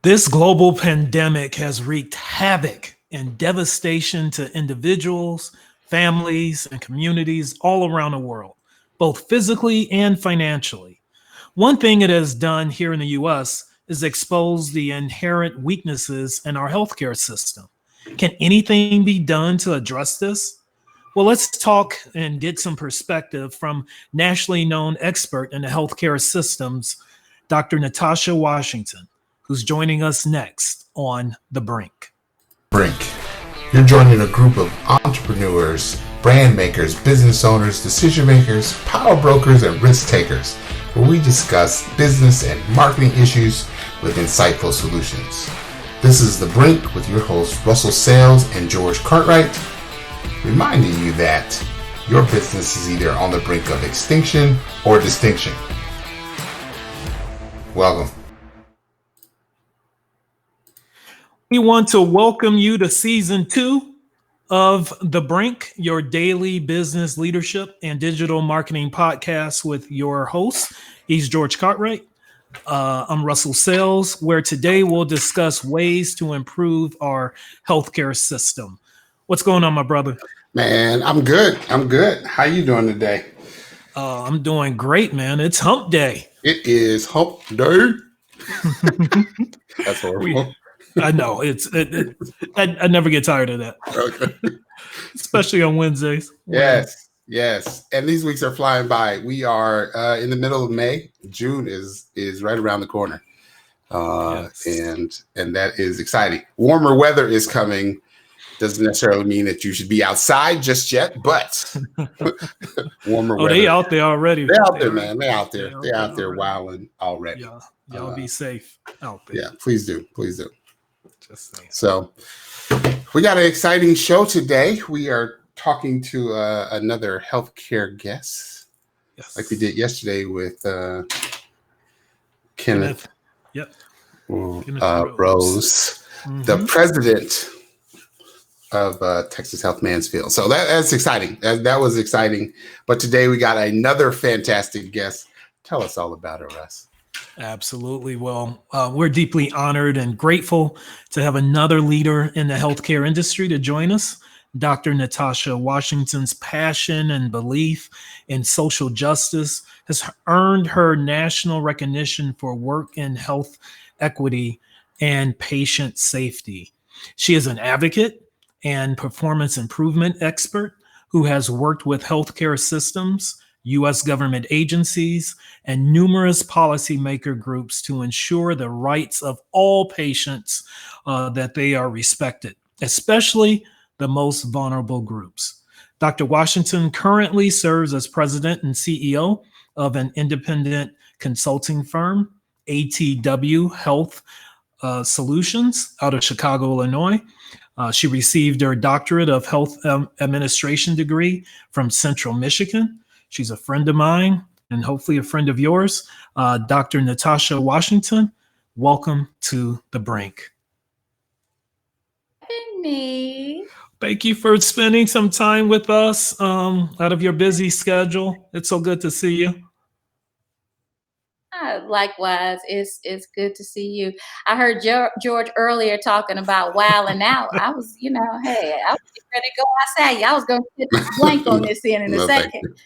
This global pandemic has wreaked havoc and devastation to individuals, families, and communities all around the world, both physically and financially. One thing it has done here in the US is expose the inherent weaknesses in our healthcare system. Can anything be done to address this? Well, let's talk and get some perspective from nationally known expert in the healthcare systems, Dr. Natasha Washington, who's joining us next on The Brink. Brink. You're joining a group of entrepreneurs, brand makers, business owners, decision makers, power brokers, and risk takers, where we discuss business and marketing issues with insightful solutions. This is The Brink with your hosts, Russell Sales and George Cartwright, reminding you that your business is either on the brink of extinction or distinction. Welcome. We want to welcome you to season 2 of The Brink, your daily business leadership and digital marketing podcast with your host. He's George Cartwright. I'm Russell Sales, where today we'll discuss ways to improve our healthcare system. What's going on, my brother? Man, I'm good. How you doing today? I'm doing great, man. It's hump day. It is hump day. That's horrible. I know. I never get tired of that. Okay. Especially on Wednesdays. Yes. And these weeks are flying by. We are in the middle of May. June is right around the corner. Yes. And that is exciting. Warmer weather is coming. Doesn't necessarily mean that you should be outside just yet, but warmer weather. They out there already. They're out there, man. They're out there. They're out there wilding already. Yeah. Y'all be safe out there. Yeah, please do. Just saying. So we got an exciting show today. We are talking to another healthcare guest, Yes. like we did yesterday with Kenneth. Yep. Rose, Mm-hmm. the president of Texas Health Mansfield. So that's exciting. That was exciting. But today we got another fantastic guest. Tell us all about her, Russ. Absolutely. Well, we're deeply honored and grateful to have another leader in the healthcare industry to join us. Dr. Natasha Washington's passion and belief in social justice has earned her national recognition for work in health equity and patient safety. She is an advocate and performance improvement expert who has worked with healthcare systems, U.S. government agencies, and numerous policymaker groups to ensure the rights of all patients that they are respected, especially the most vulnerable groups. Dr. Washington currently serves as president and CEO of an independent consulting firm, ATW Health Solutions, out of Chicago, Illinois. She received her doctorate of health administration degree from Central Michigan. She's a friend of mine and hopefully a friend of yours. Dr. Natasha Washington, welcome to The Brink. Me. Thank you for spending some time with us out of your busy schedule. It's so good to see you. Likewise, it's good to see you. I heard George earlier talking about wilding out. I was, hey, I was ready to go outside. I was going to put blank on this in a second.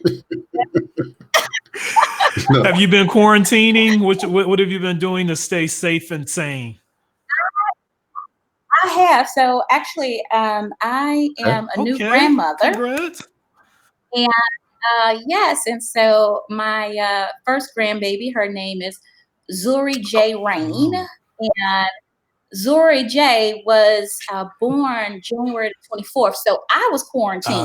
Have you been quarantining? What have you been doing to stay safe and sane? I have. So actually, I am a new grandmother. Congrats. And yes, and so my first grandbaby, her name is Zuri J. Rain, and Zuri J was born January 24th, so I was quarantined.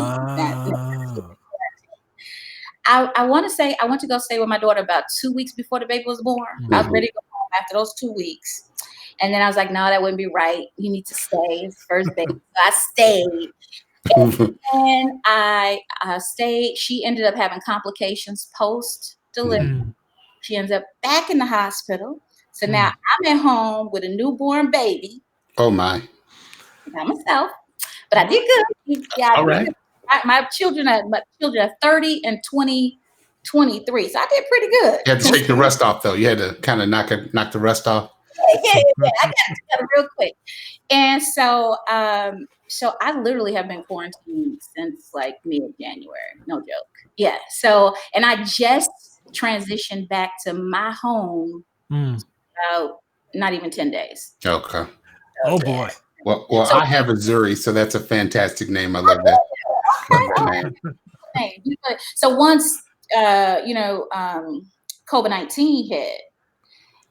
I want to go stay with my daughter about 2 weeks before the baby was born. Mm-hmm. I was ready to go home after those 2 weeks, and then I was like, no, that wouldn't be right. You need to stay. It's the first baby. So I stayed. And I stayed. She ended up having complications post-delivery. Mm-hmm. She ends up back in the hospital. So now I'm at home with a newborn baby. Oh, my. By myself. But I did good. Yeah, all right. My children are 30 and 23. So I did pretty good. You had to take the rust off, though. You had to kind of knock the rust off. I got it real quick. And so, so I literally have been quarantined since like mid-January. No joke. Yeah. So, and I just transitioned back to my home Mm. about not even 10 days. Okay. Oh So, yeah. boy. Well, So, I have a Zuri, so that's a fantastic name. I love that. Love that name. okay. So once, COVID-19 hit,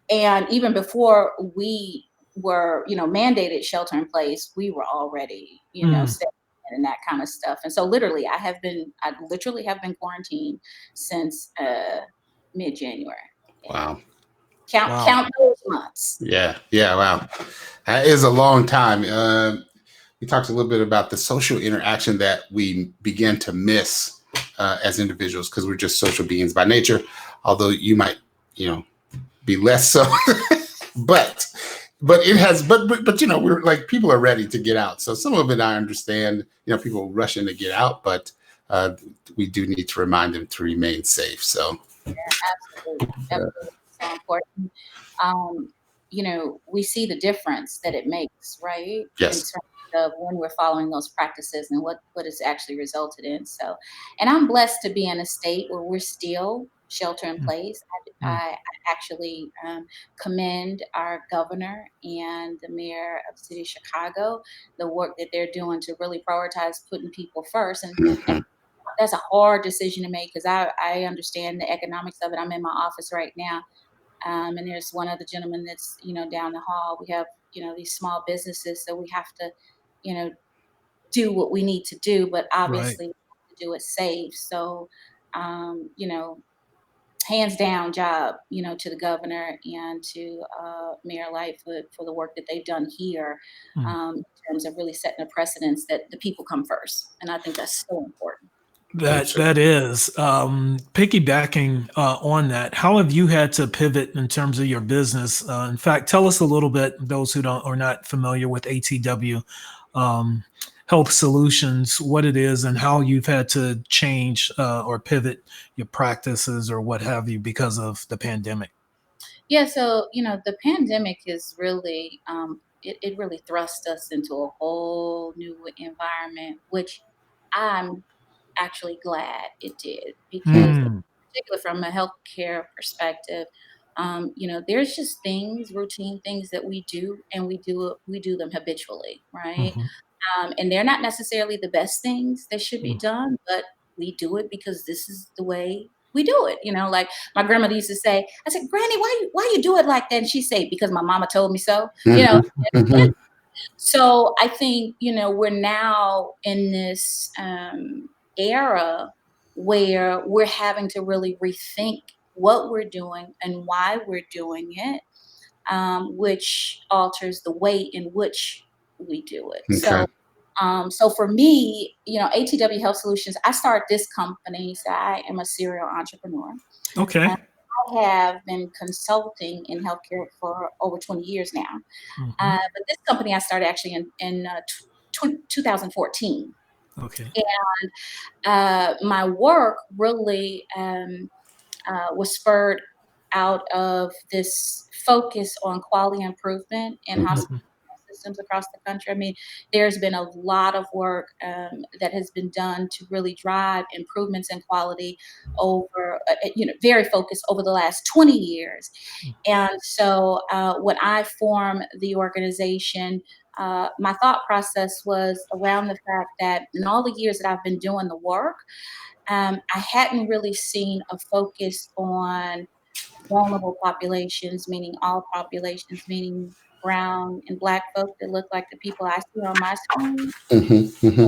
and even before we were, mandated shelter in place, we were already, Mm. staying and that kind of stuff. And so literally, I literally have been quarantined since mid-January. Yeah. Wow. Wow. Count those months. Yeah. Yeah. Wow. That is a long time. We talked a little bit about the social interaction that we begin to miss as individuals because we're just social beings by nature. Although you might, be less so, but it has. But we're like people are ready to get out. So some of it I understand. People rushing to get out, but we do need to remind them to remain safe. So Absolutely. Absolutely. So important. We see the difference that it makes, right? In yes. terms of when we're following those practices and what it's actually resulted in. So, and I'm blessed to be in a state where we're still shelter in place. Mm. I actually commend our governor and the mayor of the city of Chicago, the work that they're doing to really prioritize putting people first. And Mhm. that's a hard decision to make because I understand the economics of it. I'm in my office right now, and there's one other gentleman that's down the hall. We have these small businesses, so we have to do what we need to do, but Right. obviously we have to do it safe. So, hands down job to the governor and to Mayor Lightfoot for the work that they've done here, Mm. in terms of really setting a precedence that the people come first, and I think that's so important. I'm That sure. that is piggybacking on that. How have you had to pivot in terms of your business? In fact, tell us a little bit. Those who don't are not familiar with ATW um, Health Solutions, what it is, and how you've had to change or pivot your practices or what have you because of the pandemic. Yeah, so the pandemic is really it really thrust us into a whole new environment, which I'm actually glad it did because, Mm. particularly from a healthcare perspective, there's just routine things that we do, and we do them habitually, right? Hmm. And they're not necessarily the best things that should be Mm. done, but we do it because this is the way we do it. Like my grandmother used to say, I said, Granny, why you do it like that? And she say, because my mama told me so. Mhm. Mhm. So I think, we're now in this era where we're having to really rethink what we're doing and why we're doing it, which alters the way in which we do it. Okay. So for me, ATW Health Solutions, I started this company, so I am a serial entrepreneur. Okay. I have been consulting in healthcare for over 20 years now. Hmm. But this company I started actually in 2014. Okay. And my work really was spurred out of this focus on quality improvement in Mhm. hospital Hmm. systems across the country. I mean, there's been a lot of work that has been done to really drive improvements in quality over, very focused over the last 20 years. And so when I formed the organization, my thought process was around the fact that in all the years that I've been doing the work, I hadn't really seen a focus on vulnerable populations, meaning all populations, meaning brown and black folk that look like the people I see on my screen. Mhm. Mhm.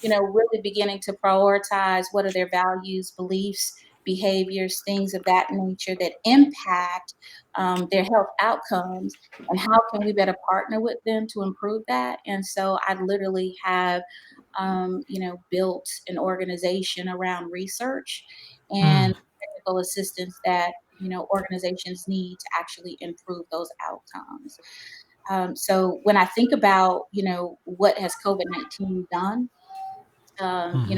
Yeah, really beginning to prioritize what are their values, beliefs, behaviors, things of that nature that impact their health outcomes, and how can we better partner with them to improve that? And so I literally have, built an organization around research and Mm. technical assistance that organizations need to actually improve those outcomes. So when I think about what has COVID-19 done, Hmm.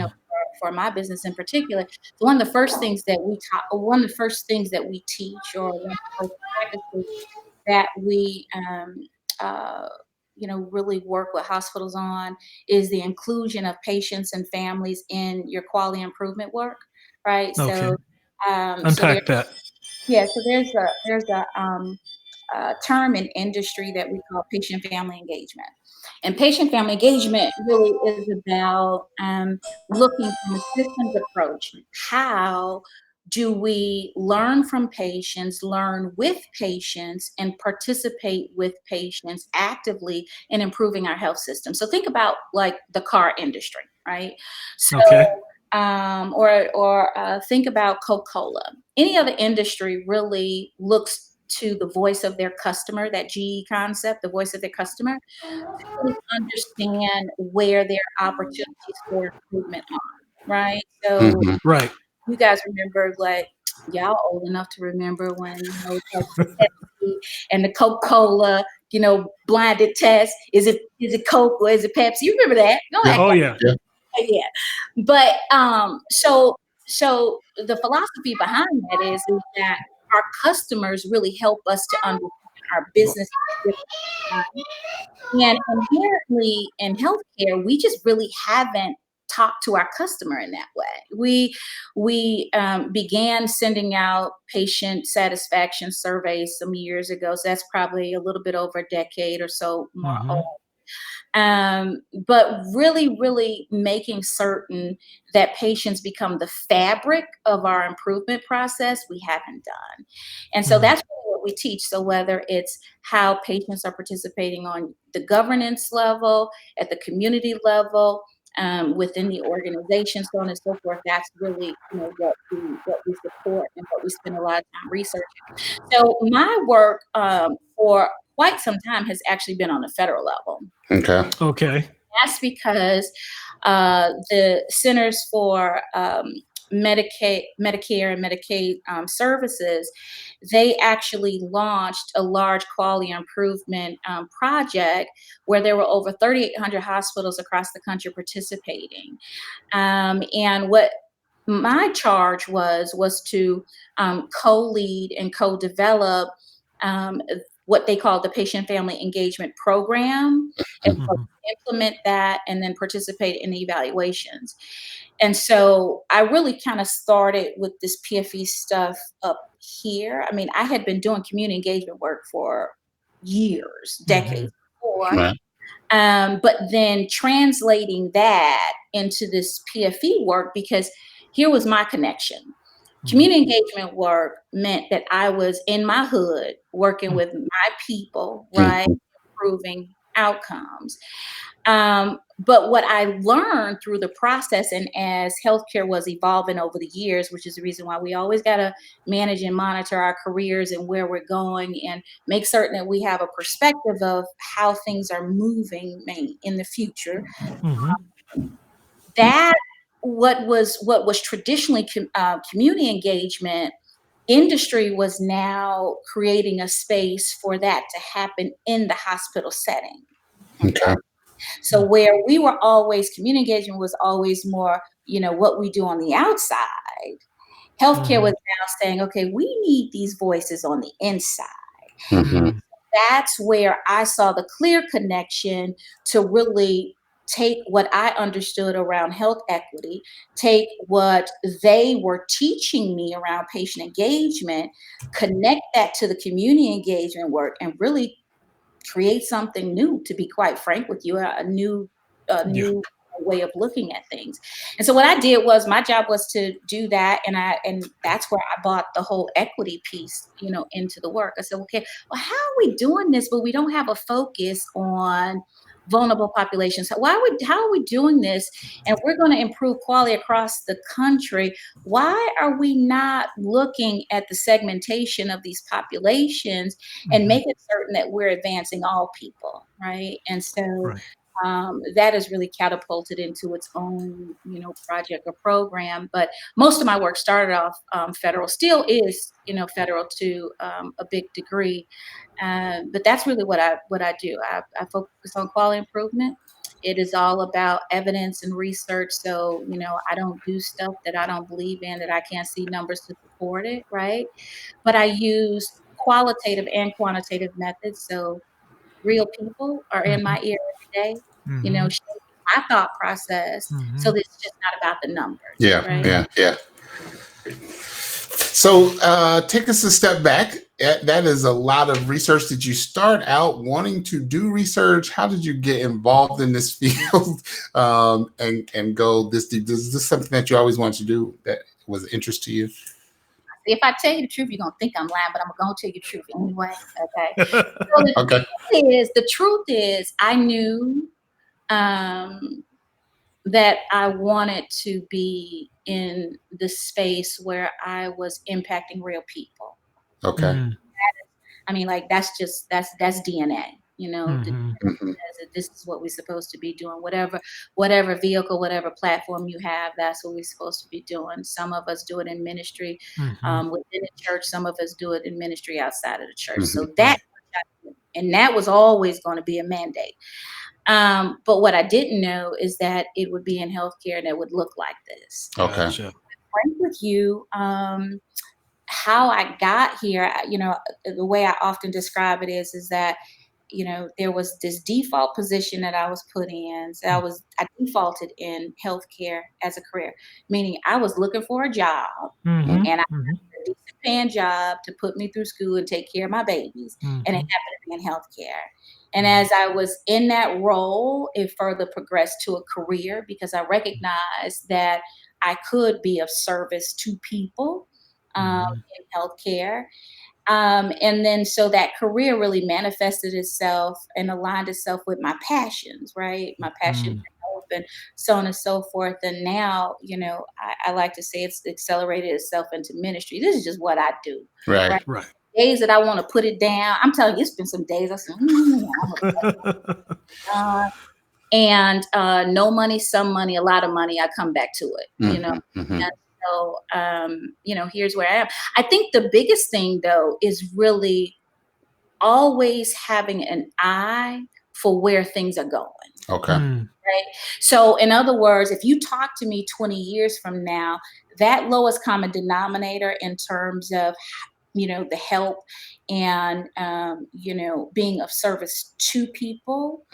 for my business in particular, one of the first things that we teach, or one of the first practices that we really work with hospitals on is the inclusion of patients and families in your quality improvement work, right? Okay. So, Unpack that. there's a term in industry that we call patient family engagement. And patient family engagement really is about looking from a systems approach. How do we learn from patients, learn with patients, and participate with patients actively in improving our health system? So think about like the car industry, right? So, Okay. or think about Coca-Cola. Any other industry really looks to the voice of their customer, that GE concept, the voice of their customer, to really understand where their opportunities for improvement are, right? So Hmm. Right. you guys remember, like, y'all old enough to remember when, like the Pepsi and the Coca-Cola, blinded test. Is it Coke or is it Pepsi? You remember that? Go Yeah. ahead. Oh yeah. Yeah. Yeah. But so the philosophy behind that is that our customers really help us to understand our business at different times. And inherently in healthcare, we just really haven't talked to our customer in that way. We began sending out patient satisfaction surveys some years ago. So that's probably a little bit over a decade or so more Hmm. old. But really, really making certain that patients become the fabric of our improvement process, we haven't done. And so that's really what we teach. So whether it's how patients are participating on the governance level, at the community level, within the organization, so on and so forth, that's really what we support and what we spend a lot of time researching. So my work for quite some time has actually been on the federal level. Okay. Okay. That's because the Centers for Medicare and Medicaid Services, they actually launched a large quality improvement project where there were over 3,800 hospitals across the country participating. And what my charge was to co-lead and co-develop um, what they call the patient family engagement program, and so Hmm. implement that and then participate in the evaluations. And so I really kind of started with this PFE stuff up here. I mean, I had been doing community engagement work for years, Hmm. decades before, Right. but then translating that into this PFE work, because here was my connection. Community engagement work meant that I was in my hood working with my people, right? Mhm. Improving outcomes. But what I learned through the process and as healthcare was evolving over the years, which is the reason why we always got to manage and monitor our careers and where we're going and make certain that we have a perspective of how things are moving in the future. Hmm. That what was traditionally community engagement, industry was now creating a space for that to happen in the hospital setting. Okay. Okay. So where we were always, community engagement was always more, what we do on the outside. Healthcare was now saying, okay, we need these voices on the inside. Hmm. That's where I saw the clear connection to really take what I understood around health equity, take what they were teaching me around patient engagement, connect that to the community engagement work, and really create something new, to be quite frank with you, a Yeah. new way of looking at things. And so what I did was, my job was to do that, and that's where I bought the whole equity piece, into the work. I said, okay, well, how are we doing this, but we don't have a focus on vulnerable populations? How are we doing this? And we're going to improve quality across the country. Why are we not looking at the segmentation of these populations and Hmm. making certain that we're advancing all people, right? And so Right. that has really catapulted into its own, project or program. But most of my work started off federal, still is, federal to a big degree. But that's really what I do. I focus on quality improvement. It is all about evidence and research. So, I don't do stuff that I don't believe in, that I can't see numbers to support it, right? But I use qualitative and quantitative methods. So real people are in my ear every day, shaping my thought process. So that it's just not about the numbers, right? Yeah. So take us a step back. That is a lot of research. Did you start out wanting to do research? How did you get involved in this field and go this deep? Is this something that you always wanted to do that was of interest to you? If I tell you the truth, you're going to think I'm lying, but I'm going to tell you the truth anyway. Okay. So the truth is I knew that I wanted to be in the space where I was impacting real people. Okay. I mean, like that's DNA, this is what we're supposed to be doing. Whatever vehicle, whatever platform you have, that's what we're supposed to be doing. Some of us do it in ministry within the church. Some of us do it in ministry outside of the church. So that was always going to be a mandate. But what I didn't know is that it would be in healthcare and it would look like this. Okay. Gotcha. Frank with you, how I got here, the way I often describe it is that, there was this default position that I was put in. So I defaulted in healthcare as a career, meaning I was looking for a job and I had a decent paying job to put me through school and take care of my babies. And it happened to be in healthcare. And as I was in that role, it further progressed to a career because I recognized that I could be of service to people in healthcare. And then so that career really manifested itself and aligned itself with my passions, right? My passion for health and so on and so forth. And now, I like to say it's accelerated itself into ministry. This is just what I do. Right. Days that I want to put it down. I'm telling you, it's been some days I said, and no money, some money, a lot of money, I come back to it, And so, here's where I am. I think the biggest thing, though, is really always having an eye for where things are going. Okay. Right. So, in other words, if you talk to me 20 years from now, that lowest common denominator in terms of the help and being of service to people,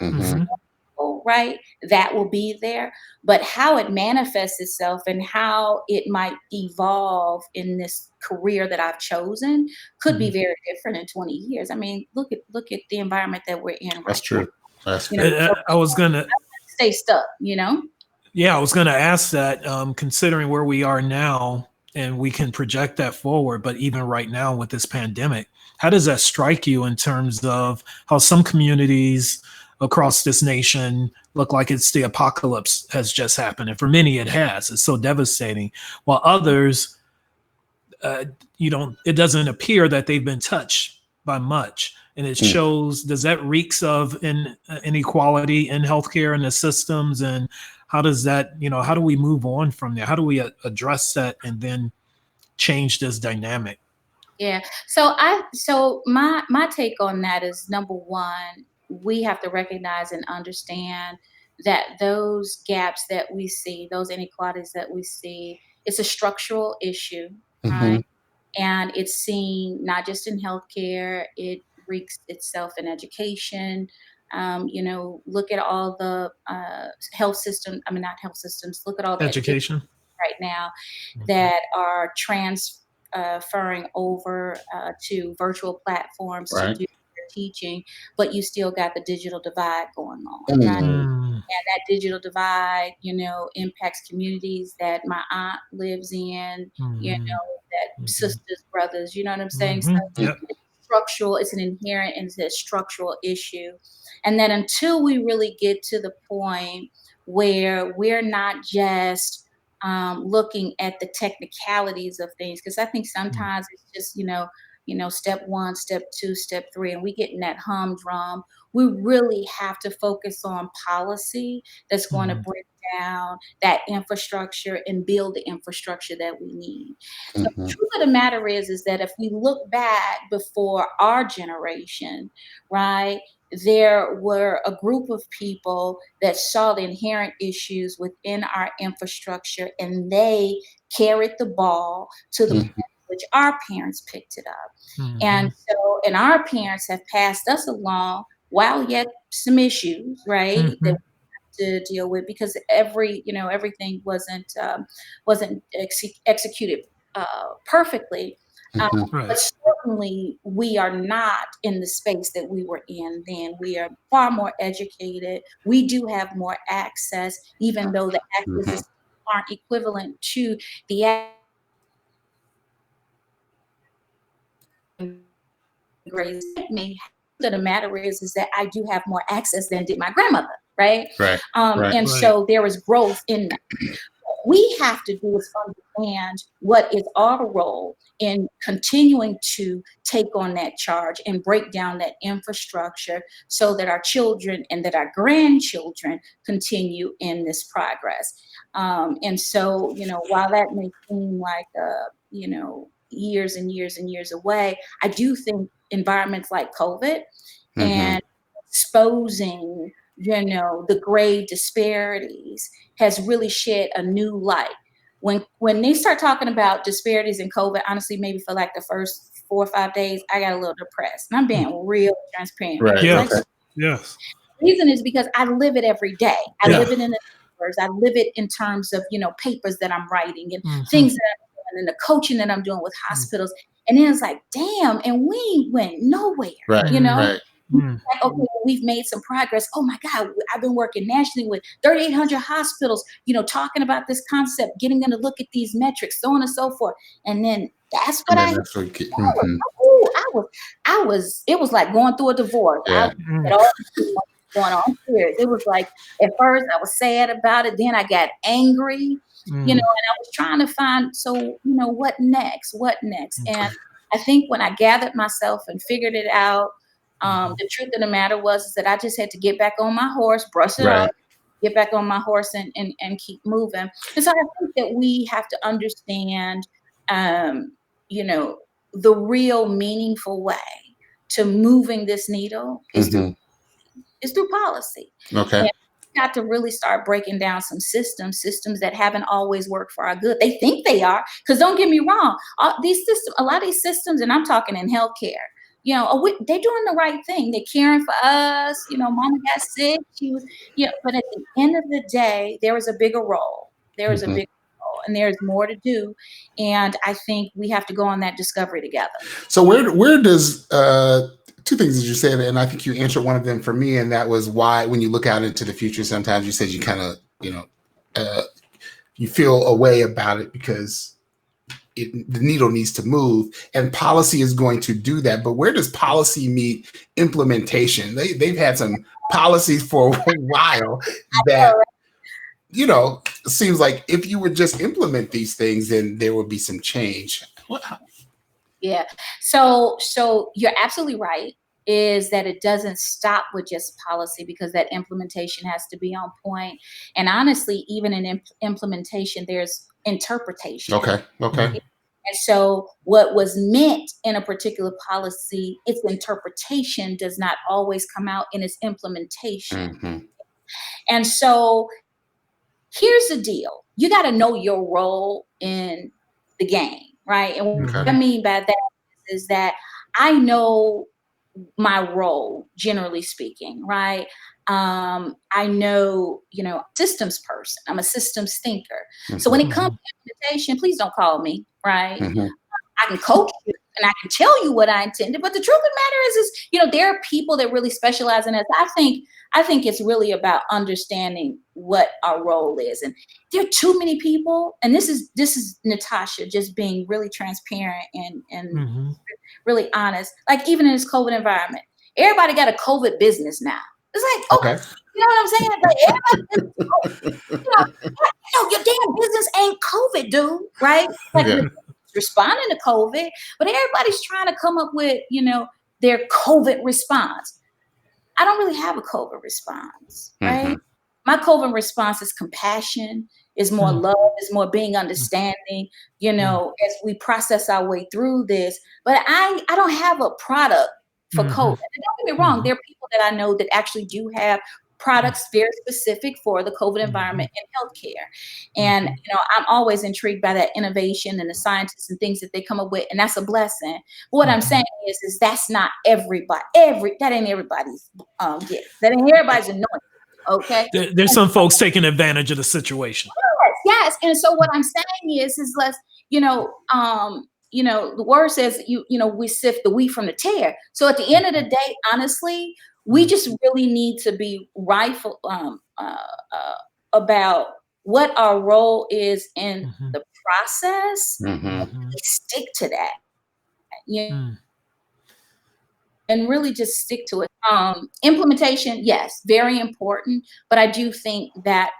right? That will be there. But how it manifests itself and how it might evolve in this career that I've chosen could be very different in 20 years. I mean, look at the environment that we're in right That's true. now. That's true. I was gonna stay stuck, Yeah, I was gonna ask that, considering where we are now, and we can project that forward, but even right now with this pandemic, how does that strike you in terms of how some communities across this nation look like it's the apocalypse has just happened? And for many, it has. It's so devastating. While others, it doesn't appear that they've been touched by much. And it shows, does that reeks of inequality in healthcare and the systems? And how does that, how do we move on from there? How do we address that and then change this dynamic? Yeah. So my take on that is, number one, we have to recognize and understand that those gaps that we see, those inequalities that we see, it's a structural issue, right? And it's seen not just in healthcare, it wreaks itself in education. Look at all the not health systems, look at all the education right now that are transferring over to virtual platforms to do their teaching, but you still got the digital divide going on, right? And that digital divide, impacts communities that my aunt lives in, that sisters, brothers, you know what I'm saying? So it's structural, it's an inherent and it's a structural issue. And then until we really get to the point where we're not just looking at the technicalities of things, because I think sometimes it's just, step one, step two, step three, and we get in that humdrum. We really have to focus on policy that's going to break down that infrastructure and build the infrastructure that we need. So the truth of the matter is that if we look back before our generation, right, there were a group of people that saw the inherent issues within our infrastructure, and they carried the ball to the point which our parents picked it up. Mhm. And so, and our parents have passed us along while yet some issues, right? That Mhm. to deal with because everything wasn't executed perfectly. Um, Mhm. but Right. certainly we are not in the space that we were in then. We are far more educated. We do have more access, even though the Mhm. accesses aren't equivalent to the grades like me. The matter is that I do have more access than did my grandmother, right? Right. Right. And Right. so there is growth in that. What we have to do is understand what is our role in continuing to take on that charge and break down that infrastructure so that our children and that our grandchildren continue in this progress. And so, while that may seem like, years and years and years away, I do think environments like COVID Mhm. and exposing, the grade disparities has really shed a new light. When they start talking about disparities in COVID, honestly, maybe for like the first 4 or 5 days, I got a little depressed. And I'm being real transparent here. Right. Because Okay. Yes. the reason is because I live it every day. I Yeah. live it in the numbers. I live it in terms of, papers that I'm writing and Mhm. things that I'm doing and the coaching that I'm doing with hospitals. And then it's like, damn, and we went nowhere, Right. Mhm. Right. Mm. like, okay, well, we've made some progress. Oh my God, I've been working nationally with 3,800 hospitals, talking about this concept, getting them to look at these metrics, so on and so forth. And then that's what And I then that's what get, was, mhm. ooh, it was like going through a divorce. I Yeah. Mm. had all these emotions going on. I'm serious. It was like, at first I was sad about it. Then I got angry, Mm. and I was trying to find, so, what next? What next? Mm. And I think when I gathered myself and figured it out, Mhm. the truth of the matter was is that I just had to get back on my horse, brush it off, Right. get back on my horse and keep moving. And so I think that we have to understand, um, you know, the real meaningful way to moving this needle Mhm. is through policy. Okay. And we got to really start breaking down some systems that haven't always worked for our good. They think they are, because don't get me wrong, a lot of these systems, and I'm talking in healthcare, they're doing the right thing. They're caring for us. Mama got sick. She was, but at the end of the day, there is a bigger role. There is a Mhm. bigger role, and there's more to do. And I think we have to go on that discovery together. So where does two things that you said, and I think you answered one of them for me, and that was why when you look out into the future, sometimes you said you kind of uh, you feel a way about it because the needle needs to move, and policy is going to do that. But where does policy meet implementation? They've had some policies for a while that seems like if you would just implement these things, then there would be some change. Yeah. So you're absolutely right, is that it doesn't stop with just policy because that implementation has to be on point. And honestly, even in implementation, there's interpretation. Okay. Okay. Mm. And so what was meant in a particular policy, its interpretation does not always come out in its implementation. Hmm. And so here's the deal. You got to know your role in the game, right? And what Okay. I mean by that is that I know my role, generally speaking, right? I know, systems person. I'm a systems thinker. So when Hmm. it comes to implementation, please don't call me, right? Hmm. I can coach you and I can tell you what I intended. But the truth of the matter is, there are people that really specialize in this. I think it's really about understanding what our role is. And there are too many people, and this is Natasha just being really transparent and Mhm. really honest. Like even in this COVID environment, everybody got a COVID business now. It's like, oh, Okay. you know what I'm saying? Like everybody's business, your damn business ain't COVID, dude, right? Like Yeah. responding to COVID, but everybody's trying to come up with, their COVID response. I don't really have a COVID response, Hmm. right? My COVID response is compassion, is more Mm. love, is more being understanding, Mm. as we process our way through this. But I don't have a product for COVID. Mhm. And don't get me wrong, Mhm. there are people that I know that actually do have products very specific for the COVID environment in healthcare. And, I'm always intrigued by that innovation and the scientists and things that they come up with. And that's a blessing. But what I'm saying is that's not everybody. That ain't everybody's gift. That ain't everybody's anointing. Okay. There's some folks taking advantage of the situation. Yes. And so what I'm saying is let's, the word says, we sift the wheat from the tare. So at the end of the day, honestly, we just really need to be rightful about what our role is in the process. We stick to that. And really just stick to it. Implementation, yes, very important. But I do think that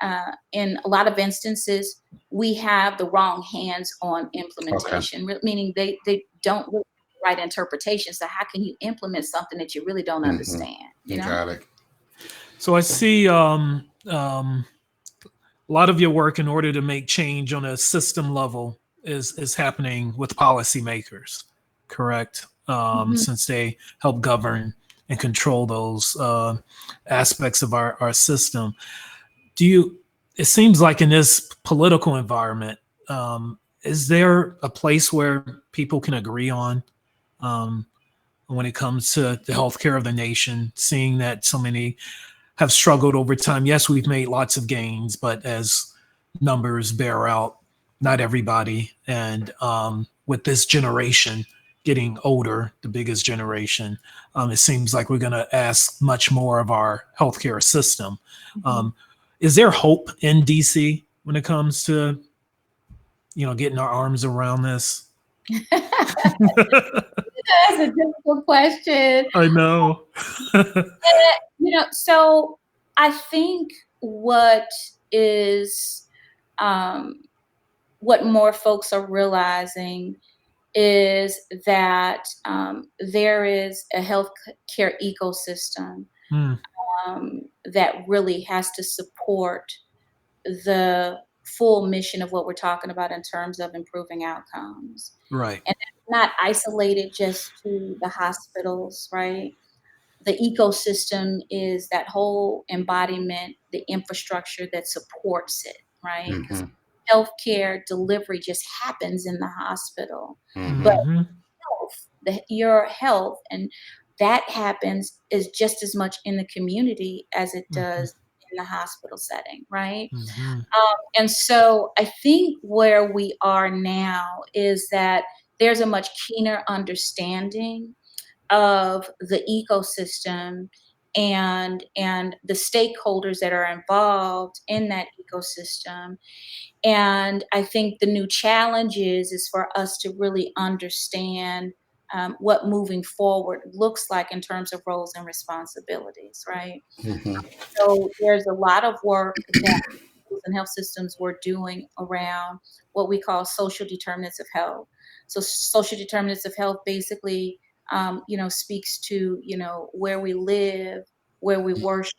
in a lot of instances, we have the wrong hands on implementation, meaning they don't really have the right interpretation. So how can you implement something that you really don't understand? Got it. So I see a lot of your work in order to make change on a system level is happening with policymakers, correct? Since they help govern and control those aspects of our system. It seems like in this political environment, is there a place where people can agree on when it comes to the healthcare of the nation, seeing that so many have struggled over time? Yes, we've made lots of gains, but as numbers bear out, not everybody. And with this generation getting older, the biggest generation, it seems like we're going to ask much more of our healthcare system. Is there hope in DC when it comes to, getting our arms around this? That's a difficult question. I know. So I think what more folks are realizing is that there is a healthcare ecosystem that really has to support the full mission of what we're talking about in terms of improving outcomes. Right. And it's not isolated just to the hospitals, right? The ecosystem is that whole embodiment, the infrastructure that supports it, right? Because healthcare delivery just happens in the hospital, but your health and that happens is just as much in the community as it does in the hospital setting, right? And so I think where we are now is that there's a much keener understanding of the ecosystem and the stakeholders that are involved in that ecosystem. And I think the new challenge is for us to really understand what moving forward looks like in terms of roles and responsibilities, right? So there's a lot of work that schools and health systems were doing around what we call social determinants of health. So social determinants of health basically, speaks to, where we live, where we worship,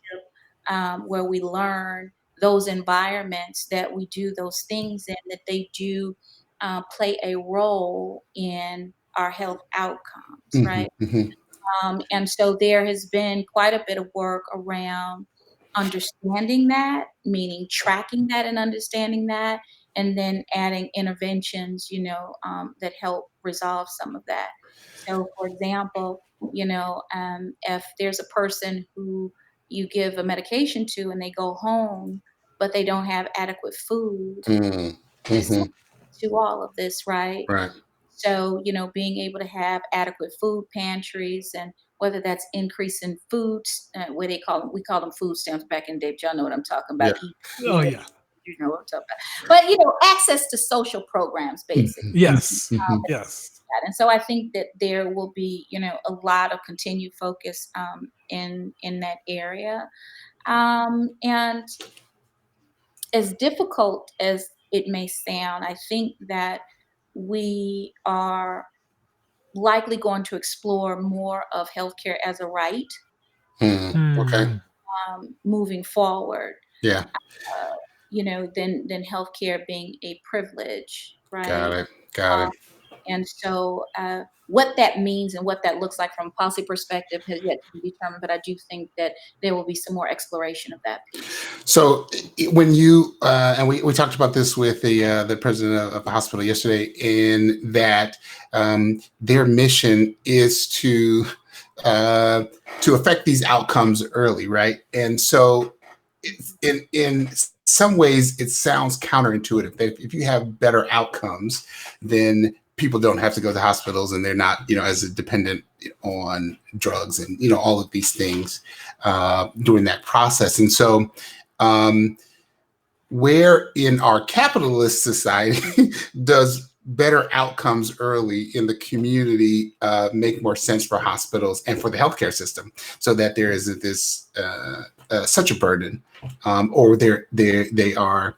where we learn, those environments that we do those things in, that they do play a role in our health outcomes, right? And so there has been quite a bit of work around understanding that, meaning tracking that and understanding that, and then adding interventions, that help resolve some of that. So, for example, if there's a person who you give a medication to and they go home, but they don't have adequate food, to all of this, right? Right. So, being able to have adequate food pantries, and whether that's increasing foods, we call them food stamps back in the day, but y'all know what I'm talking about. Oh, yeah. You know what I'm talking about. But, access to social programs, basically. Yes. Yes. And so I think that there will be, a lot of continued focus in that area. And as difficult as it may sound, I think that we are likely going to explore more of healthcare as a right Okay. moving forward. Yeah. Than healthcare being a privilege, right? Got it. And so what that means and what that looks like from a policy perspective has yet to be determined, but I do think that there will be some more exploration of that piece. So when you and we talked about this with the president of the hospital yesterday, in that their mission is to affect these outcomes early, right? And so in some ways it sounds counterintuitive that if you have better outcomes, then people don't have to go to hospitals, and they're not, as dependent on drugs and all of these things during that process. And so where in our capitalist society does better outcomes early in the community make more sense for hospitals and for the healthcare system, so that there isn't this such a burden, or they are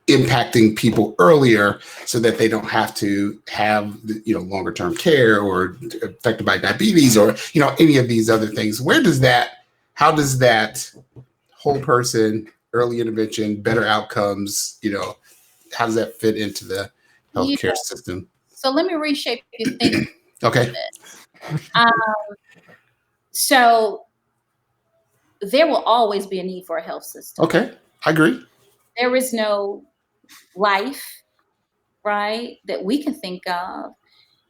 impacting people earlier, so that they don't have to have longer term care, or affected by diabetes, or any of these other things. How does that whole person, early intervention, better outcomes, how does that fit into the healthcare system? So let me reshape your thinking. Okay. So there will always be a need for a health system. Okay, I agree. There is no life, right, that we can think of,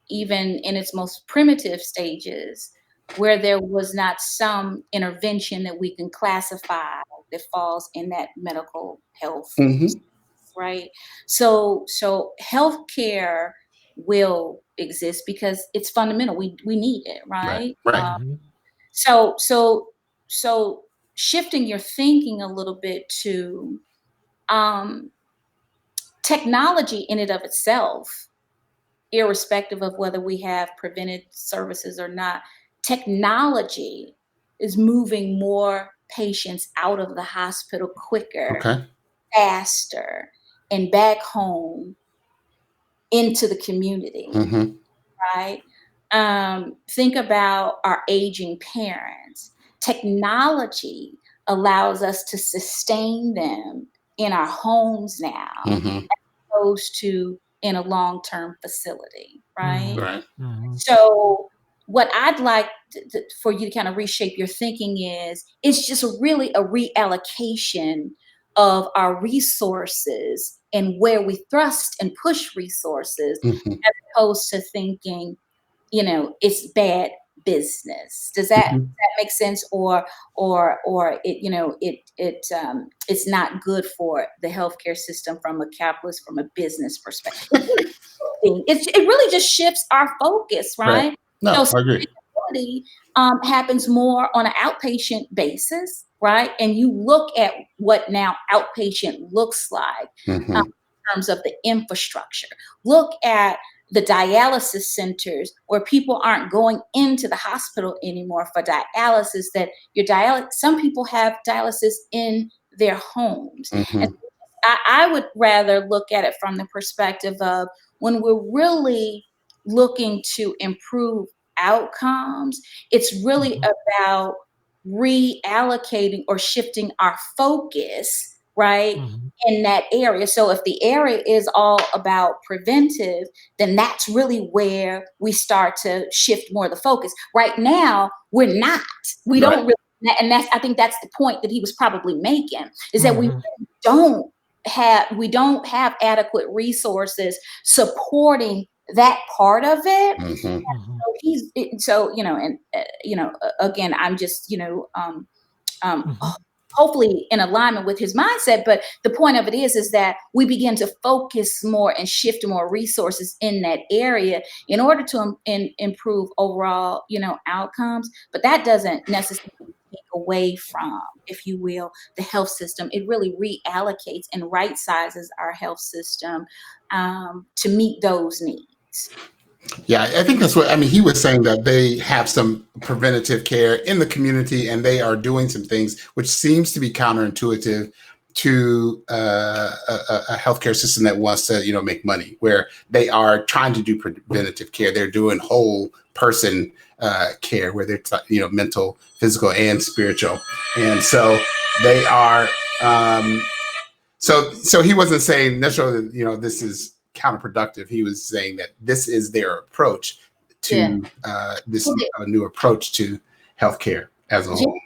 even in its most primitive stages, where there was not some intervention that we can classify that falls in that medical health, right? So healthcare will exist because it's fundamental. We need it, right? So shifting your thinking a little bit to technology in and of itself, irrespective of whether we have preventive services or not, technology is moving more patients out of the hospital quicker, faster, and back home into the community, right? Think about our aging parents. Technology allows us to sustain them in our homes now, as opposed to in a long-term facility, right? So what I'd like for you to kind of reshape your thinking is, it's just really a reallocation of our resources and where we thrust and push resources, as opposed to thinking, it's bad business. Does that make sense? Or it's not good for the healthcare system from a capitalist, from a business perspective. It really just shifts our focus, right? No, I agree. Happens more on an outpatient basis, right? And you look at what now outpatient looks like in terms of the infrastructure. Look at the dialysis centers where people aren't going into the hospital anymore for dialysis, that some people have dialysis in their homes. And I would rather look at it from the perspective of, when we're really looking to improve outcomes, it's really about reallocating or shifting our focus, right, in that area. So if the area is all about preventive, then that's really where we start to shift more of the focus. Right now, we're not. We don't really, and I think that's the point that he was probably making, is that we don't have adequate resources supporting that part of it. Again, I'm just hopefully in alignment with his mindset, but the point of it is that we begin to focus more and shift more resources in that area in order to improve overall outcomes. But that doesn't necessarily take away from, if you will, the health system. It really reallocates and right sizes our health system to meet those needs. Yeah, I think that's what, he was saying, that they have some preventative care in the community, and they are doing some things which seems to be counterintuitive to a healthcare system that wants to, make money, where they are trying to do preventative care. They're doing whole person care, where they're, mental, physical, and spiritual. And so they are, so he wasn't saying necessarily, this is counterproductive. He was saying that this is their approach to this Well, new approach to healthcare as a whole.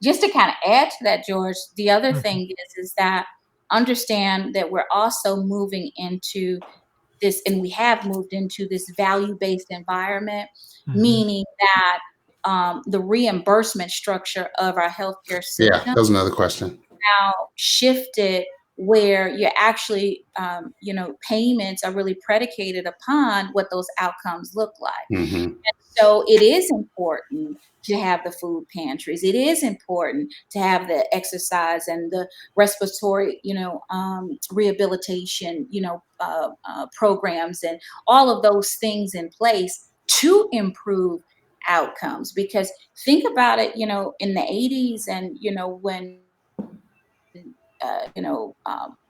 just to kind of add to that, George, the other Mhm. thing is that understand that we're also moving into this, and we have moved into this value-based environment, Mhm. meaning that the reimbursement structure of our healthcare Yeah, system that was another question. now shifted where you're actually, payments are really predicated upon what those outcomes look like. Hmm. So it is important to have the food pantries. It is important to have the exercise and the respiratory, rehabilitation, programs and all of those things in place to improve outcomes. Because think about it, in the 80s and, when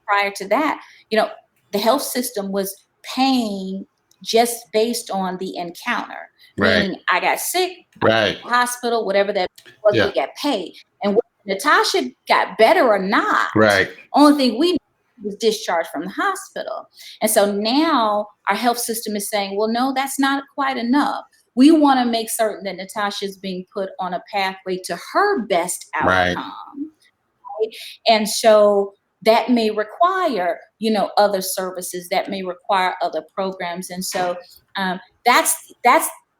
prior to that, the health system was paying just based on the encounter, Right. meaning I got sick, Right. hospital, whatever that was, Yeah. they got paid. And whether Natasha got better or not, Right. only thing we knew was discharged from the hospital. And so now our health system is saying, well, no, that's not quite enough. We want to make certain that Natasha is being put on a pathway to her best Right. outcome. And so that may require, other services, that may require other programs. And so that's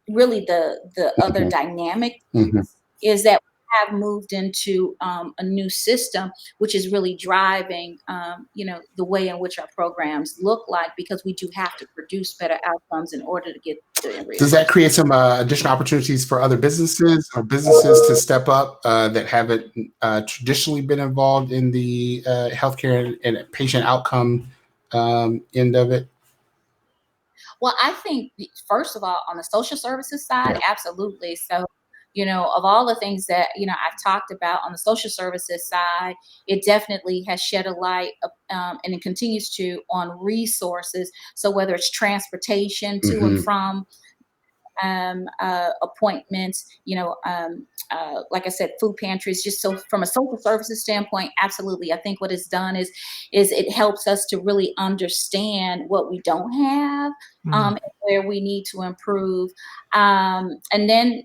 really the other dynamic Mhm. is that we have moved into a new system, which is really driving, the way in which our programs look like, because we do have to produce better outcomes in order to get the Does that create some additional opportunities for other businesses or businesses to step up that haven't traditionally been involved in the healthcare and patient outcome end of it? Well, I think, first of all, on the social services side, Yeah. absolutely. So, of all the things that, I've talked about on the social services side, it definitely has shed a light, and it continues to, on resources. So whether it's transportation to and Hmm. from appointments, like I said, food pantries, just so from a social services standpoint, absolutely. I think what it's done is it helps us to really understand what we don't have, Mm. and where we need to improve. And then,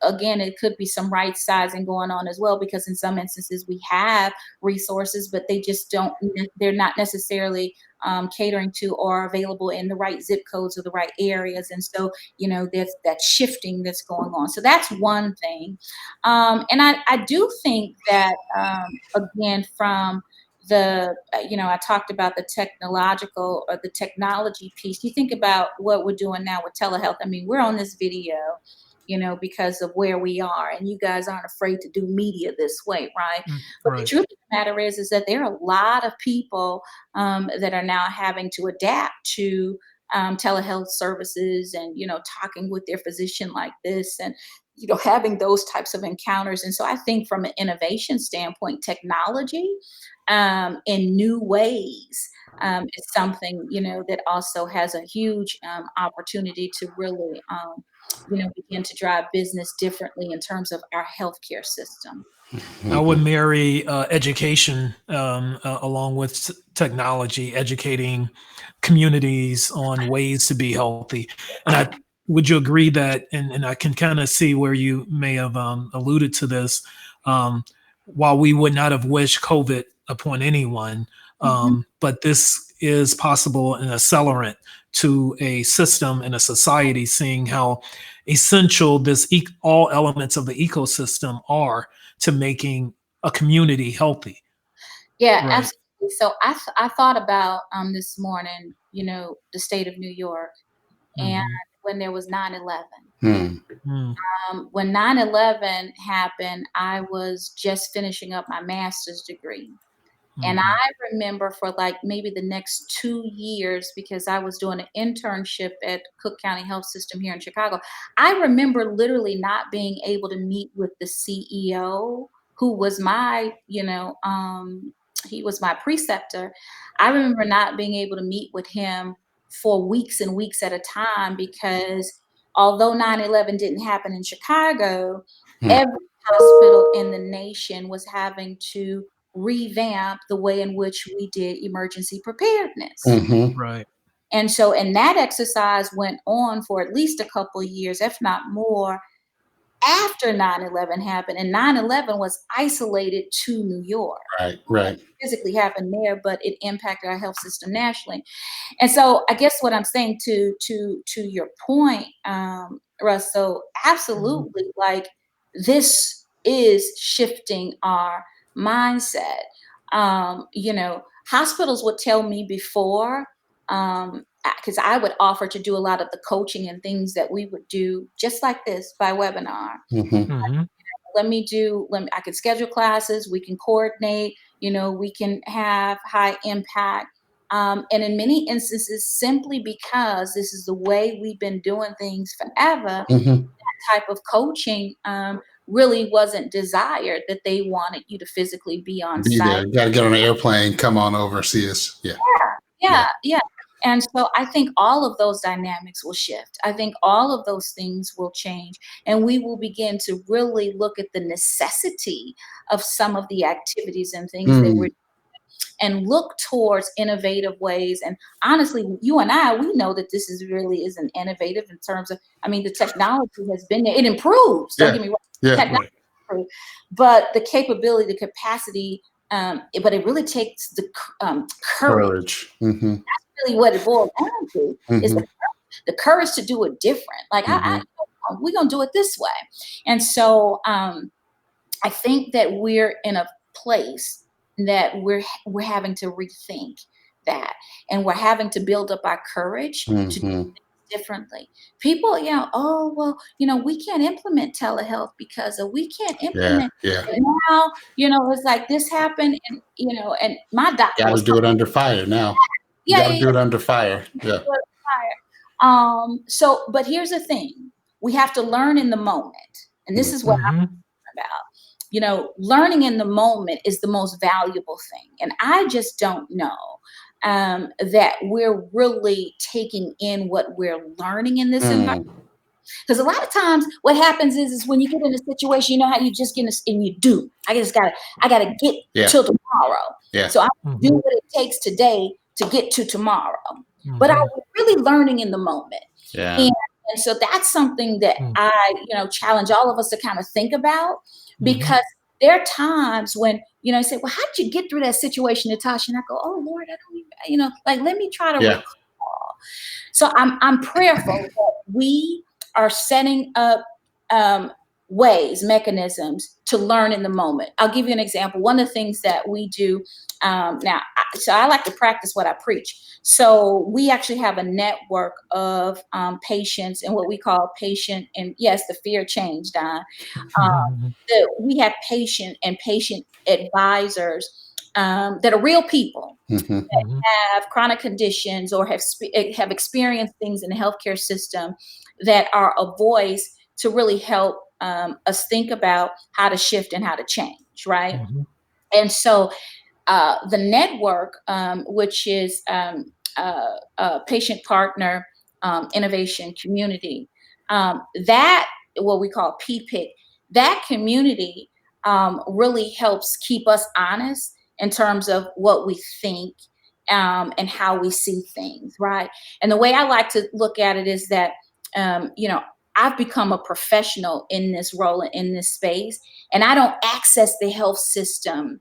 again, it could be some right sizing going on as well, because in some instances we have resources, but they just they're not necessarily catering to or available in the right zip codes or the right areas. And so, there's that shifting that's going on. So that's one thing. And I do think that, again, from I talked about the technological or the technology piece. You think about what we're doing now with telehealth. I mean, we're on this video, because of where we are, and you guys aren't afraid to do media this way, right? But the Right. truth of the matter is that there are a lot of people that are now having to adapt to telehealth services and, talking with their physician like this and, having those types of encounters. And so I think from an innovation standpoint, technology in new ways is something, that also has a huge opportunity to really, begin to drive business differently in terms of our healthcare system. I would marry education along with technology, educating communities on ways to be healthy. And would you agree that, and I can kind of see where you may have alluded to this, um, while we would not have wished COVID upon anyone, Mhm. but this is possible an accelerant to a system and a society, seeing how essential all elements of the ecosystem are to making a community healthy. Yeah, Right. absolutely. So I thought about this morning, the state of New York, and Mhm. when there was 9/11. Hmm. Mm. When 9/11 happened, I was just finishing up my master's degree. And Mhm. I remember for like maybe the next 2 years, because I was doing an internship at Cook County Health System here in Chicago, I remember literally not being able to meet with the CEO, who was he was my preceptor. I remember not being able to meet with him for weeks and weeks at a time, because although 9/11 didn't happen in Chicago, Hmm. every hospital in the nation was having to revamp the way in which we did emergency preparedness. Hmm. Right. And so, and that exercise went on for at least a couple of years, if not more, after 9/11 happened. And 9/11 was isolated to New York. Right. It physically happened there, but it impacted our health system nationally. And so I guess what I'm saying to your point, Russ, so absolutely, like, this is shifting our mindset. Hospitals would tell me before, because I would offer to do a lot of the coaching and things that we would do just like this by webinar. Mm-hmm. I could schedule classes, we can coordinate, we can have high impact. And in many instances, simply because this is the way we've been doing things forever, that type of coaching really wasn't desired, that they wanted you to physically be on Be site. there. You got to get on an airplane, come on over, see us. Yeah. And so I think all of those dynamics will shift. I think all of those things will change. And we will begin to really look at the necessity of some of the activities and things that we're doing, and look towards innovative ways. And honestly, you and I, we know that this really isn't innovative in terms of, the technology has been there. It improves. Don't get me wrong. Technology improves, but the capability, the capacity, but it really takes the courage. Mm-hmm. That's really what it boils down to, is the courage to do it different. Like, we're going to do it this way. And so I think that we're in a place that we're having to rethink that, and we're having to build up our courage to do things differently. People, we can't implement telehealth because we can't implement it now. It's like this happened, and and my doctor got to do it under fire now. You got to do it under fire. Yeah. But here's the thing: we have to learn in the moment, and this is what I'm talking about. Learning in the moment is the most valuable thing. And I just don't know that we're really taking in what we're learning in this environment. Because a lot of times what happens is when you get in a situation, how you just get in and you do. I gotta get till tomorrow. Yeah. So I do what it takes today to get to tomorrow. But I'm really learning in the moment. Yeah. And so that's something that I, challenge all of us to kind of think about, because there are times when, I say, well, how did you get through that situation, Natasha? And I go, oh, Lord, I don't even, let me try to recall. So I'm prayerful that we are setting up mechanisms to learn in the moment. I'll give you an example. One of the things that we do now, so I like to practice what I preach. So we actually have a network of patients, and what we call patient, and yes, the fear changed, Don. We have patient advisors that are real people that have chronic conditions or have experienced things in the healthcare system, that are a voice to really help us think about how to shift and how to change, right? And so the network, which is Patient Partner Innovation Community, that what we call PPIC, that community really helps keep us honest in terms of what we think and how we see things, right? And the way I like to look at it is that, I've become a professional in this role, in this space, and I don't access the health system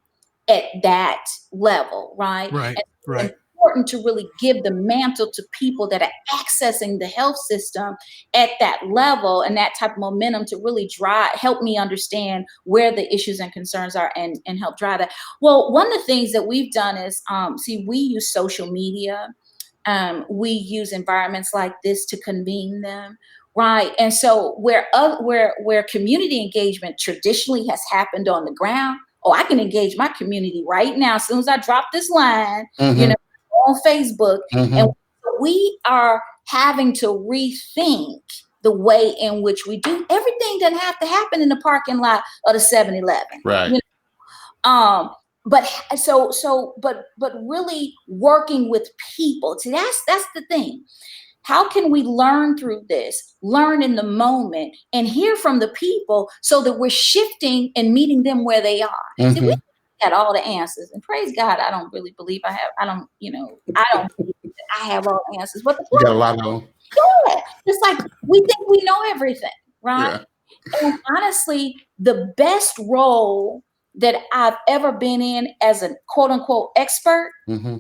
at that level, right? Right. It's important to really give the mantle to people that are accessing the health system at that level, and that type of momentum to really help me understand where the issues and concerns are, and help drive that. Well, one of the things that we've done is, we use social media. We use environments like this to convene them. Right. And so where community engagement traditionally has happened on the ground, I can engage my community right now as soon as I drop this line, on Facebook. And we are having to rethink the way in which we do everything. Doesn't have to happen in the parking lot of the 7-Eleven. Right. But really working with people. See, that's the thing. How can we learn through this, learn in the moment, and hear from the people so that we're shifting and meeting them where they are? See, we got all the answers, and praise God, I don't really believe I don't believe that I have all the answers. But the You got a point, lot of them. yeah, it's like we think we know everything, right? Yeah. And honestly, the best role that I've ever been in as a quote unquote expert Mm-hmm.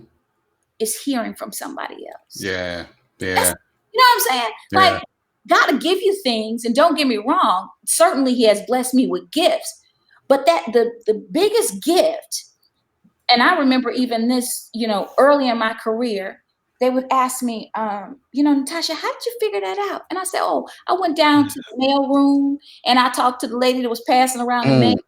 is hearing from somebody else. Yeah. That's, Yeah. you know what I'm saying? Yeah. Like, God will give you things, and don't get me wrong, certainly He has blessed me with gifts. But that the biggest gift, and I remember even this, early in my career, they would ask me, Natasha, how did you figure that out? And I said, oh, I went down to the mail room and I talked to the lady that was passing around the mail.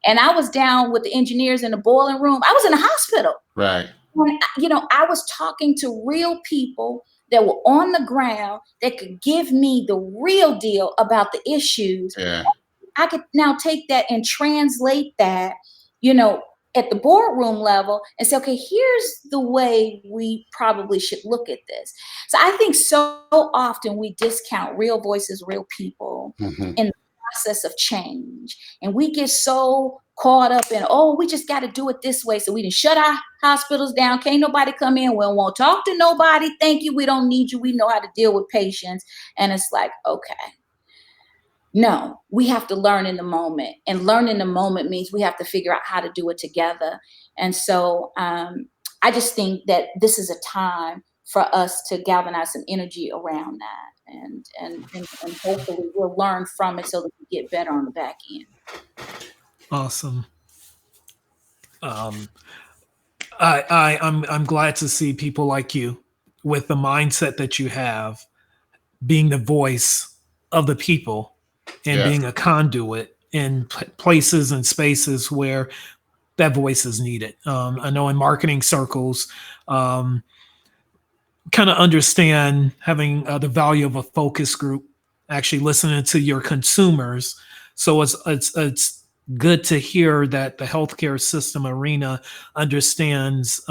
And I was down with the engineers in the boiling room. I was in the hospital. Right. And, I was talking to real people that were on the ground that could give me the real deal about the issues. Yeah. I could now take that and translate that, at the boardroom level and say, okay, here's the way we probably should look at this. So I think so often we discount real voices, real people in the process of change. And we get so caught up in, we just got to do it this way. So we can shut our hospitals down. Can't nobody come in. We don't want to talk to nobody. Thank you. We don't need you. We know how to deal with patients. And it's like, okay. No, we have to learn in the moment, and learn in the moment means we have to figure out how to do it together. And so I just think that this is a time for us to galvanize some energy around that, and hopefully we'll learn from it so that we get better on the back end. Awesome. I'm glad to see people like you with the mindset that you have, being the voice of the people and being a conduit in places and spaces where that voice is needed. I know in marketing circles, kind of understand having the value of a focus group, actually listening to your consumers. So it's good to hear that the healthcare system arena understands,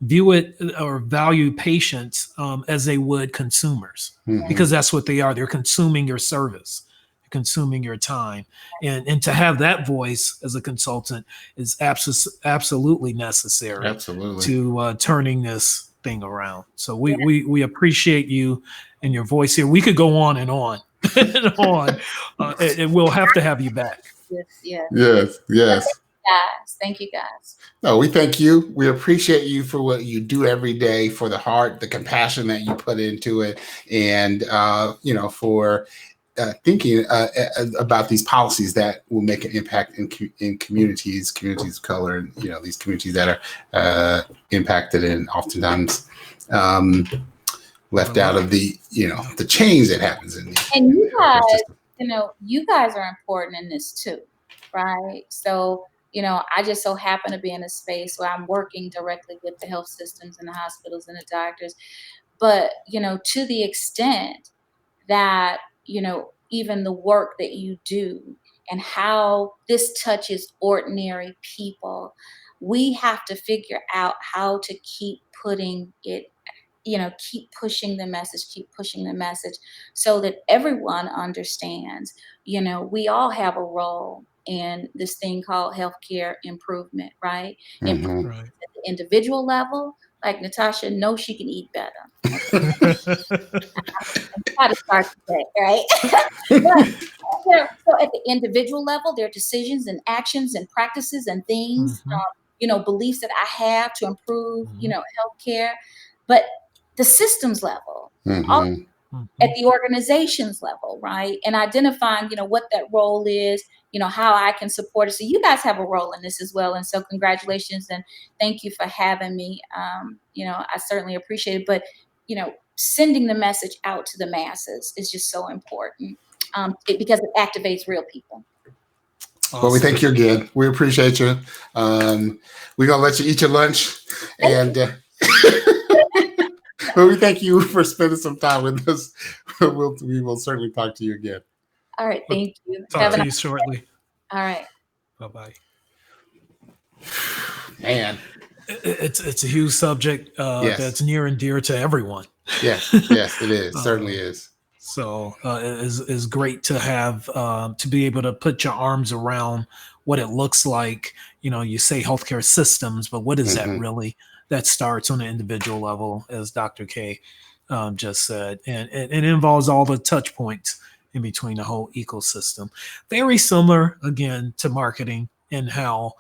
view it or value patients as they would consumers, because that's what they are. They're consuming your service, consuming your time, and to have that voice as a consultant is absolutely necessary. Absolutely. To turning this thing around. So we appreciate you and your voice here. We could go on and on and on, and we'll have to have you back. Yes. Thank you guys. No, we thank you. We appreciate you for what you do every day, for the heart, the compassion that you put into it, and for thinking about these policies that will make an impact in communities of color, and these communities that are impacted and oftentimes left out of the the change that happens in these. And you guys are important in this too, right? So I just so happen to be in a space where I'm working directly with the health systems and the hospitals and the doctors, but to the extent that even the work that you do and how this touches ordinary people, we have to figure out how to keep putting it, keep pushing the message so that everyone understands, we all have a role in this thing called healthcare improvement, right? Improvement Right. at the individual level, like Natasha knows she can eat better. How to start today, right? So at the individual level, there are decisions and actions and practices and things, beliefs that I have to improve, healthcare. But the systems level, at the organizations level, right? And identifying, what that role is, how I can support it. So you guys have a role in this as well. And so congratulations and thank you for having me. I certainly appreciate it. But, sending the message out to the masses is just so important because it activates real people. Awesome. Well, we thank you again. We appreciate you. We're going to let you eat your lunch. And but we thank you for spending some time with us. We will certainly talk to you again. All right. Thank you. Talk to you shortly. All right. Bye-bye. Man. It's a huge subject that's near and dear to everyone. Yes, it is. Certainly is. So it's great to have to be able to put your arms around what it looks like. You say healthcare systems, but what is that really? that starts on an individual level, as Dr. K just said, and it involves all the touch points in between the whole ecosystem. Very similar, again, to marketing and how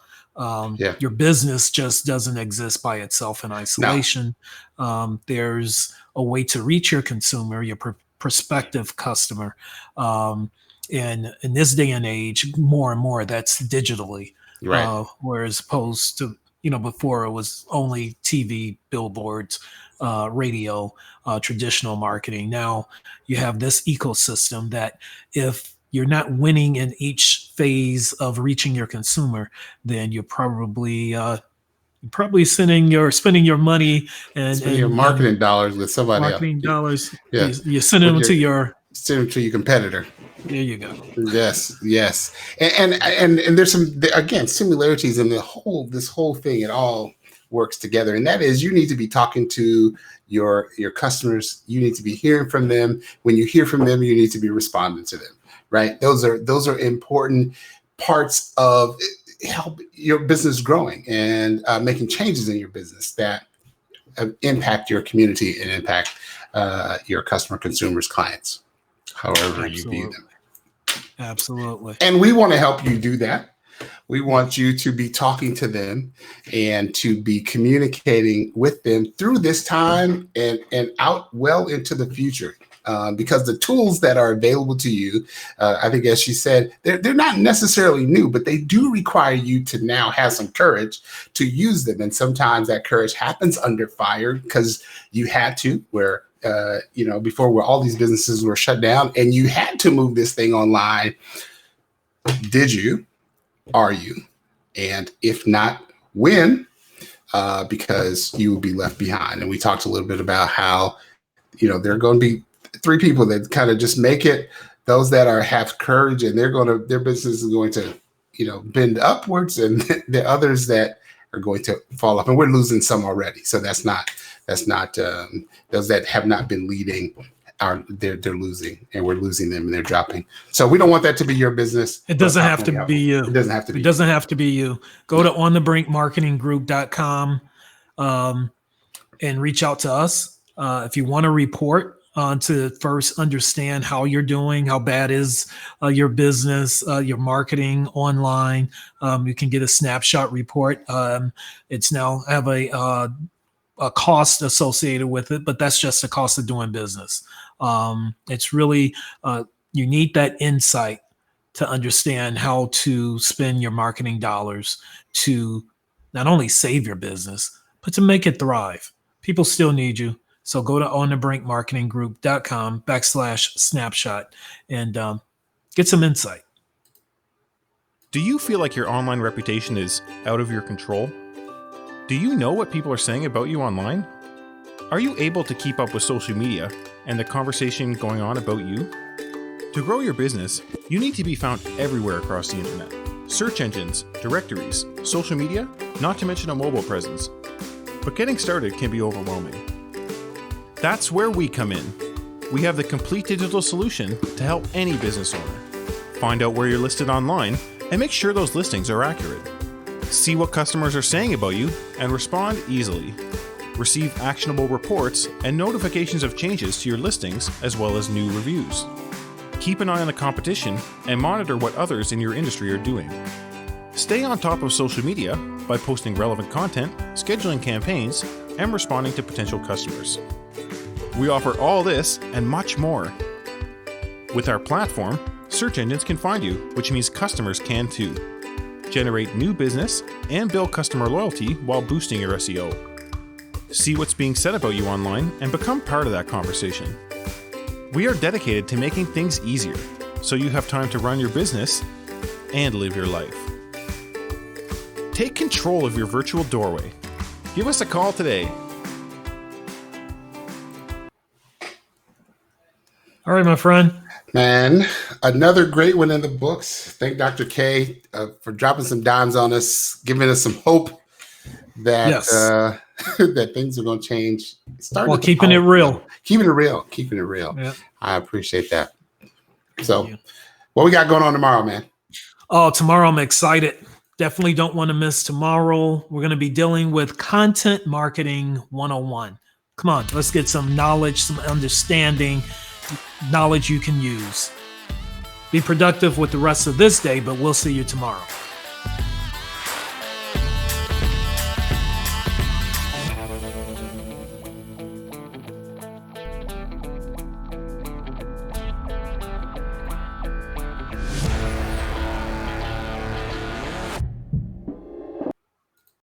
your business just doesn't exist by itself in isolation. No. There's a way to reach your consumer, your prospective customer. And in this day and age, more and more that's digitally, right. Whereas opposed to, before it was only TV, billboards, radio, traditional marketing. Now you have this ecosystem that if you're not winning in each phase of reaching your consumer, then you're probably spending your money and your marketing dollars with somebody else. Marketing dollars. Yeah. You're sending them to your competitor. There you go. Yes. And there's some, again, similarities in this whole thing. It all works together. And that is, you need to be talking to your customers. You need to be hearing from them. When you hear from them, you need to be responding to them, right? Those are important parts of help your business growing and making changes in your business that impact your community and impact your customer, consumers, clients, however you view them. Absolutely. And we want to help you do that. We want you to be talking to them and to be communicating with them through this time and out well into the future. Because the tools that are available to you, I think, as she said, they're not necessarily new, but they do require you to now have some courage to use them. And sometimes that courage happens under fire because you had to, where before, where all these businesses were shut down and you had to move this thing online. Did you? Are you? And if not, when? Because you will be left behind. And we talked a little bit about how, there are going to be 3 people that kind of just make it. Those that have courage and their business is going to, bend upwards, and the others that are going to fall off. And we're losing some already. So that's not those that have not been leading they're losing, and we're losing them and they're dropping. So we don't want that to be your business. It doesn't have to be you. It doesn't have to be. It doesn't have to be you. Go to onthebrinkmarketinggroup.com and reach out to us if you want to report. To first understand how you're doing, how bad is your business, your marketing online. You can get a snapshot report. It's now have a cost associated with it, but that's just the cost of doing business. It's really, you need that insight to understand how to spend your marketing dollars to not only save your business, but to make it thrive. People still need you. So go to onthebrinkmarketinggroup.com/snapshot and get some insight. Do you feel like your online reputation is out of your control? Do you know what people are saying about you online? Are you able to keep up with social media and the conversation going on about you? To grow your business, you need to be found everywhere across the internet. Search engines, directories, social media, not to mention a mobile presence. But getting started can be overwhelming. That's where we come in. We have the complete digital solution to help any business owner. Find out where you're listed online and make sure those listings are accurate. See what customers are saying about you and respond easily. Receive actionable reports and notifications of changes to your listings as well as new reviews. Keep an eye on the competition and monitor what others in your industry are doing. Stay on top of social media by posting relevant content, scheduling campaigns, and responding to potential customers. We offer all this and much more. With our platform, search engines can find you, which means customers can too. Generate new business and build customer loyalty while boosting your SEO. See what's being said about you online and become part of that conversation. We are dedicated to making things easier so you have time to run your business and live your life. Take control of your virtual doorway. Give us a call today. All right, my friend. Man, another great one in the books. Thank Dr. K for dropping some dimes on us, giving us some hope that that things are going to change. Well, keeping it real. Keeping it real. Yeah. I appreciate that. So, what we got going on tomorrow, man? Oh, tomorrow I'm excited. Definitely don't want to miss tomorrow. We're going to be dealing with Content Marketing 101. Come on, let's get some knowledge, some understanding, knowledge you can use. Be productive with the rest of this day, but we'll see you tomorrow.